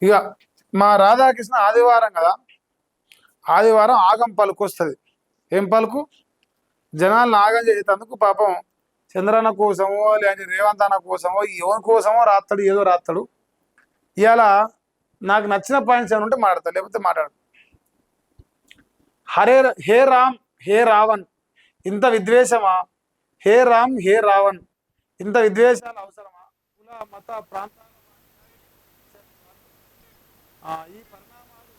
ఇక మా రాధాకృష్ణ ఆదివారం కదా, ఆదివారం ఆగం పలుకు వస్తుంది. ఏం పలుకు? జనాలను ఆగం చేసేందుకు పాపం చంద్రన్న కోసమో లేదంటే రేవంత్ అన్న కోసమో ఎవరి కోసమో రాస్తాడు, ఏదో రాస్తాడు. ఇవాళ నాకు నచ్చిన పాయింట్స్ ఏమైనా ఉంటే మాట్లాడతాడు, లేకపోతే మాట్లాడు. హే రామ్ హే రావణ్, ఇంత విద్వేషమా? హే రామ్ హే రావణ్, ఇంత విద్వేషాలు అవసరమా? కుల మత ప్రాంతాల ఈ పరిణామాలు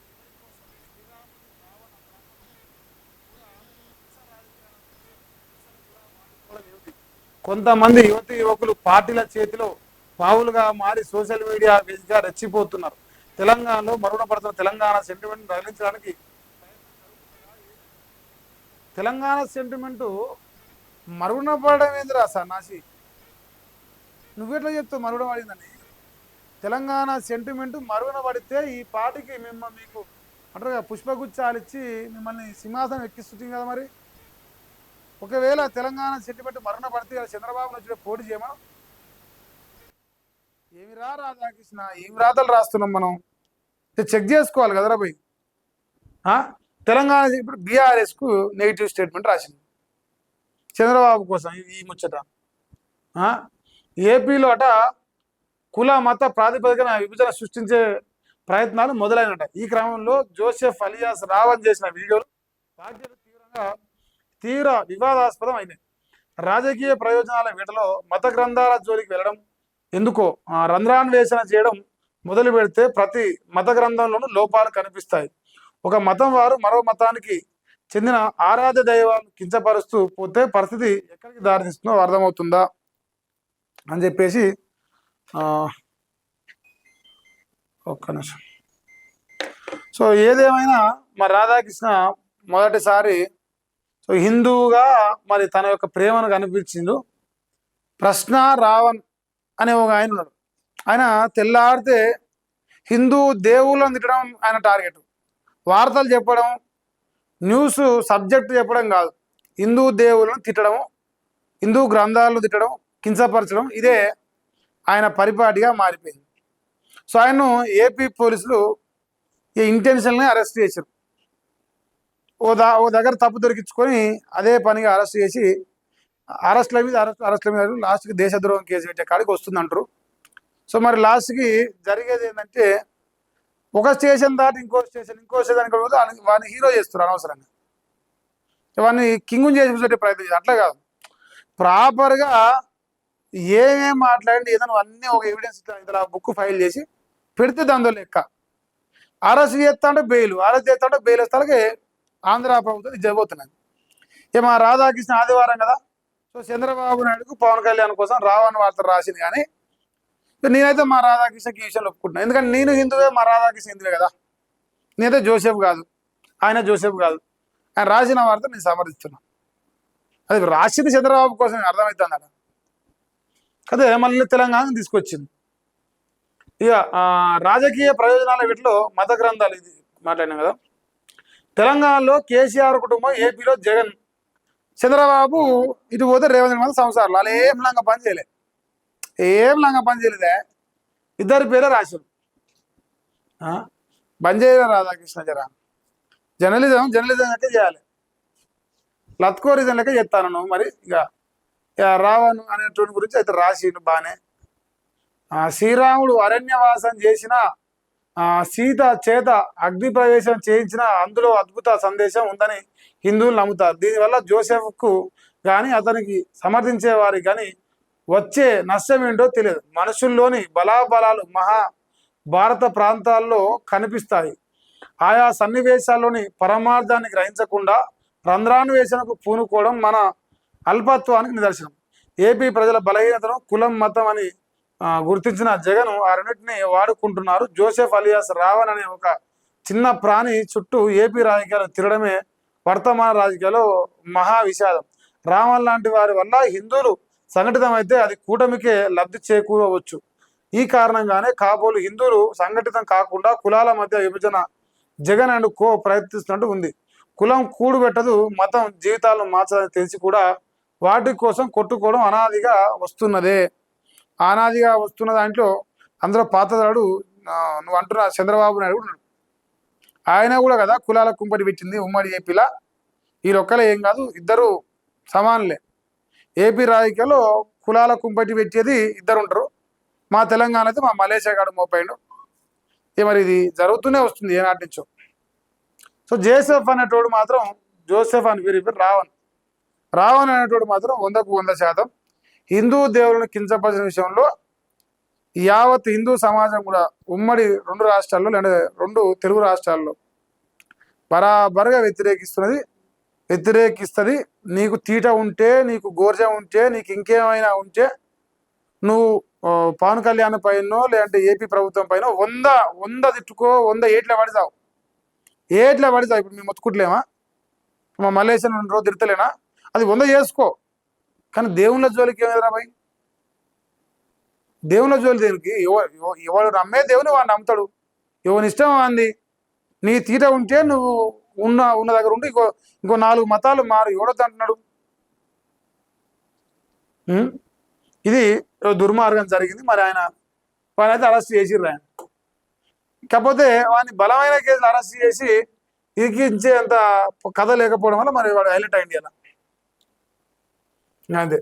కొంతమంది యువతి యువకులు పార్టీల చేతిలో పావులుగా మారి సోషల్ మీడియా వేదికగా రెచ్చిపోతున్నారు. తెలంగాణలో మరుగున పడుతున్న తెలంగాణ సెంటిమెంట్ రగిలించడానికి తెలంగాణ సెంటిమెంటు మరుగున పడడం ఏందిరా సన్నాసి? నువ్వెట్లా చెప్తావు మరుగున పడిందని? తెలంగాణ సెంటిమెంట్ మరుగున పడితే ఈ పార్టీకి మీకు అంటారు పుష్పగుచ్చాలు ఇచ్చి మిమ్మల్ని సింహాసనం ఎక్కిస్తుంది కదా. మరి ఒకవేళ తెలంగాణ సెంటిమెంట్ మరుగున పడితే చంద్రబాబు నుంచి పోటీ చేయమా? ఏమిరా రాధాకృష్ణ, ఏమి రాతలు రాస్తున్నాం మనం? చెక్ చేసుకోవాలి కదరా పోయి. తెలంగాణ ఇప్పుడు బీఆర్ఎస్కు నెగిటివ్ స్టేట్మెంట్ రాసింది చంద్రబాబు కోసం ఈ ముచ్చట. ఏపీలో అట కుల మత ప్రాతిపదికన విభజన సృష్టించే ప్రయత్నాలు మొదలైనట. ఈ క్రమంలో జోసెఫ్ అలియాస్ రావణ్ చేసిన వీడియోలు వ్యాఖ్యలు తీవ్ర వివాదాస్పదం అయినాయి. రాజకీయ ప్రయోజనాల వేటలో మత గ్రంథాల జోలికి వెళ్ళడం ఎందుకో రంధ్రాన్వేషణ చేయడం మొదలు పెడితే ప్రతి మత గ్రంథంలోనూ లోపాలు కనిపిస్తాయి. ఒక మతం వారు మరో మతానికి చెందిన ఆరాధ్య దైవాన్ని కించపరుస్తూ పోతే పరిస్థితి ఎక్కడికి దారితీస్తుందో అర్థమవుతుందా అని చెప్పేసి ఒక్క నిమిషం. సో ఏదేమైనా మరి రాధాకృష్ణ మొదటిసారి హిందువుగా మరి తన యొక్క ప్రేమను కనిపించిండు. ప్రశ్న రావణ్ అనే ఒక ఆయన ఉన్నాడు. ఆయన తెల్లారితే హిందూ దేవుళ్ళని తిట్టడం ఆయన టార్గెట్. వార్తలు చెప్పడం, న్యూస్ సబ్జెక్ట్ చెప్పడం కాదు, హిందూ దేవుళ్ళను తిట్టడం, హిందూ గ్రంథాలను తిట్టడం, కించపరచడం, ఇదే ఆయన పరిపాటిగా మారిపోయింది. సో ఆయన్ను ఏపీ పోలీసులు ఇంటెన్షన్గా అరెస్ట్ చేశారు. ఓ దగ్గర తప్పు దొరికించుకొని అదే పనిగా అరెస్ట్ చేసి అరెస్ట్ల మీద లాస్ట్కి దేశద్రోహం కేసు పెట్టే కాడికి వస్తుంది అంటారు. సో మరి లాస్ట్కి జరిగేది ఏంటంటే ఒక స్టేషన్ దాటి ఇంకో స్టేషన్ వాడిని హీరో చేస్తారు అనవసరంగా. వాడిని కింగుని చేసి చూసే ప్రయత్నం చేస్తారు. అట్లా కాదు, ప్రాపర్గా ఏమేం మాట్లాడి ఏదైనా అన్నీ ఒక ఎవిడెన్స్ ఇట్లా బుక్ ఫైల్ చేసి పెడితే దాంతో లెక్క. అరెస్ట్ చేస్తా అంటే బెయిల్, అరెస్ట్ చేస్తా అంటే బెయిల్ వస్తానికి ఆంధ్ర ప్రభుత్వం ఇది జరగబోతున్నది. మా రాధాకృష్ణ ఆదివారం కదా, సో చంద్రబాబు నాయుడుకు పవన్ కళ్యాణ్ కోసం రావణ్ వార్తలు రాసింది. కానీ నేనైతే మా రాధాకృష్ణకి ఈ విషయంలో ఒప్పుకుంటున్నాను. ఎందుకంటే నేను హిందువే, మా రాధాకృష్ణ హిందువే కదా. నేనైతే జోసెఫ్ కాదు, ఆయన జోసెఫ్ కాదు. ఆయన రాసిన వార్త నేను సమర్థిస్తున్నాను. అది రాసింది చంద్రబాబు కోసం అర్థమవుతుంది అట. అదే మళ్ళీ తెలంగాణ తీసుకొచ్చింది. ఇక రాజకీయ ప్రయోజనాల వీటిలో మత గ్రంథాలు ఇది మాట్లాడినాం కదా. తెలంగాణలో కేసీఆర్ కుటుంబం, ఏపీలో జగన్, చంద్రబాబు ఇటు పోతే రేవంత్ మంది సంవత్సరాలు వాళ్ళు ఏం లంగా పని చేయలేదే. ఇద్దరి పేరే రాశారు. బంద్ చేయలే రాధాకృష్ణ జర. జర్నలిజం లెక్క చేయాలి, లత్కోరిజం లెక్క చెప్తాను నువ్వు. మరి ఇక రావణ్ అనేటువంటి గురించి అయితే రాసిండు బాగానే. శ్రీరాముడు అరణ్యవాసం చేసిన సీత చేత అగ్ని ప్రవేశం చేయించిన అందులో అద్భుత సందేశం ఉందని హిందువులు నమ్ముతారు. దీనివల్ల జోసెఫ్కు కానీ అతనికి సమర్థించే వారికి కానీ వచ్చే నష్టం ఏంటో తెలియదు. మనుషుల్లోని బలాబలాలు భారత ప్రాంతాల్లో కనిపిస్తాయి. ఆయా సన్నివేశాల్లోని పరమార్థాన్ని గ్రహించకుండా రంధ్రాన్వేషణకు పూనుకోవడం మన అల్పత్వానికి నిదర్శనం. ఏపీ ప్రజల బలహీనతను కులం మతం అని గుర్తించిన జగన్ ఆ రెండింటిని వాడుకుంటున్నారు. జోసెఫ్ అలియాస్ రావణ్ అనే ఒక చిన్న ప్రాణి చుట్టూ ఏపీ రాజకీయాలు తిరగడమే వర్తమాన రాజకీయాల్లో మహా విషాదం. రావణ్ లాంటి వారి వల్ల హిందువులు సంఘటితమైతే అది కూటమికే లబ్ధి చేకూరవచ్చు. ఈ కారణంగానే కాబోలు హిందువులు సంఘటితం కాకుండా కులాల మధ్య విభజన జగన్ అండ్ కో ప్రయత్నిస్తున్నట్టు ఉంది. కులం కూడు పెట్టదు, మతం జీవితాలను మార్చదని తెలిసి కూడా వాటి కోసం కొట్టుకోవడం అనాదిగా వస్తున్న దాంట్లో అందులో పాతదాడు నువ్వు అంటున్నా చంద్రబాబు నాయుడు కూడా ఉన్నాడు. ఆయన కూడా కదా కులాల కుంపటి పెట్టింది ఉమ్మడి ఏపీలా. వీళ్ళొక్కలే ఏం కాదు, ఇద్దరు సమానులే. ఏపీ రాజకీయాల్లో కులాల కుంపటి పెట్టేది ఇద్దరు ఉంటారు. మా తెలంగాణ అయితే మా మలేషియా గాడు మోపాయిండు. మరి ఇది జరుగుతూనే వస్తుంది ఏనాటి నుంచో. సో జోసెఫ్ అనేటోడు మాత్రం, జోసెఫ్ అని వీరి పేరు రావణ్ అనేటోడు మాత్రం 100% హిందూ దేవులను కించపరిచిన విషయంలో యావత్ హిందూ సమాజం కూడా ఉమ్మడి 2 రాష్ట్రాల్లో లేదా 2 తెలుగు రాష్ట్రాల్లో బరాబరుగా వ్యతిరేకిస్తుంది. నీకు తీట ఉంటే, నీకు గోర్జం ఉంటే, నీకు ఇంకేమైనా ఉంటే నువ్వు పవన్ కళ్యాణ్ పైన లేదంటే ఏపీ ప్రభుత్వం పైన 100 తిట్టుకో, 100 ఏట్లా పడిచావు. ఇప్పుడు మేము మొత్తుకుంటలేమా? మా మలేషియా 2 రోజులు తిడతలేనా? అది 100 చేసుకో. కానీ దేవుళ్ళ జోలికి ఏమైనా భయ్? దేవుళ్ళ జోలి దేనికి? ఎవరు నమ్మే దేవుని వాడు నమ్ముతాడు. ఎవరి ఇష్టం అంది. నీ తీట ఉంటే నువ్వు ఉన్న దగ్గర ఉండి ఇంకో 4 మతాలు మారు ఎవడొద్దు అంటున్నాడు. ఇది దుర్మార్గం జరిగింది. మరి వానైతే అరెస్ట్ చేసిర్రు. ఆయన కాకపోతే వాడిని బలమైన కేసులు అరెస్ట్ చేసి ఇరికించేంత కథ లేకపోవడం వల్ల మరి వాడు హైలైట్ అయింది అలా. అంతే.